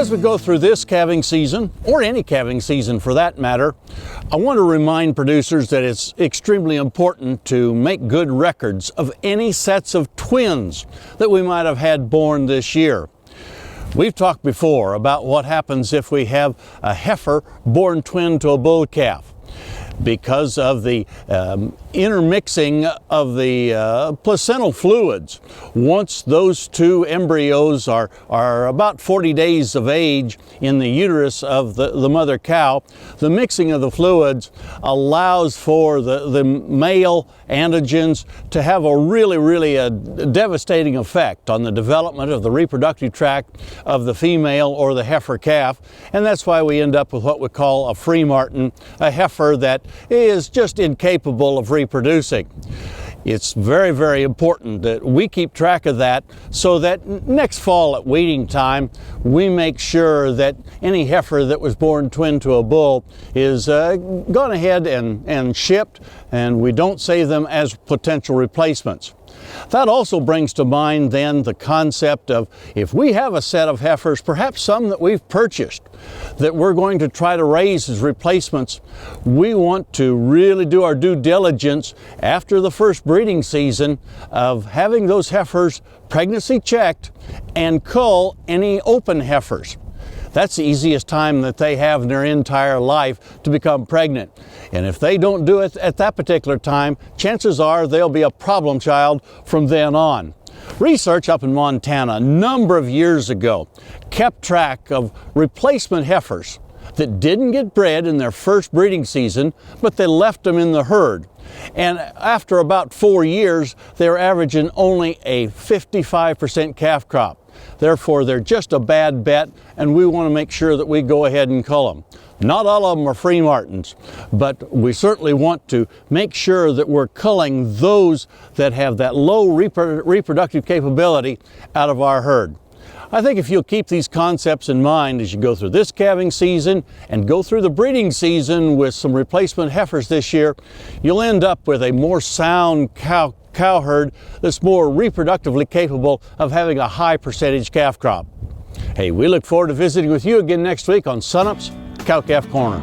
As we go through this calving season, or any calving season for that matter, I want to remind producers that it's extremely important to make good records of any sets of twins that we might have had born this year. We've talked before about what happens if we have a heifer born twin to a bull calf. Because of the intermixing of the placental fluids. Once those two embryos are about 40 days of age in the uterus of the mother cow, the mixing of the fluids allows for the male antigens to have a really devastating effect on the development of the reproductive tract of the female or the heifer calf, and that's why we end up with what we call a free martin, a heifer that is just incapable of reproducing. It's very important that we keep track of that so that next fall at weaning time we make sure that any heifer that was born twin to a bull is gone ahead and shipped, and we don't save them as potential replacements. That also brings to mind then the concept of, if we have a set of heifers, perhaps some that we've purchased, that we're going to try to raise as replacements, we want to really do our due diligence after the first breeding season of having those heifers pregnancy checked and cull any open heifers. That's the easiest time that they have in their entire life to become pregnant. And if they don't do it at that particular time, chances are they'll be a problem child from then on. Research up in Montana a number of years ago kept track of replacement heifers that didn't get bred in their first breeding season, but they left them in the herd. And after about 4 years, they're averaging only a 55% calf crop. Therefore, they're just a bad bet, and we want to make sure that we go ahead and cull them. Not all of them are free martins, but we certainly want to make sure that we're culling those that have that low reproductive capability out of our herd. I think if you'll keep these concepts in mind as you go through this calving season and go through the breeding season with some replacement heifers this year, you'll end up with a more sound cow herd that's more reproductively capable of having a high percentage calf crop. Hey, we look forward to visiting with you again next week on Sunup's Cow-Calf Corner.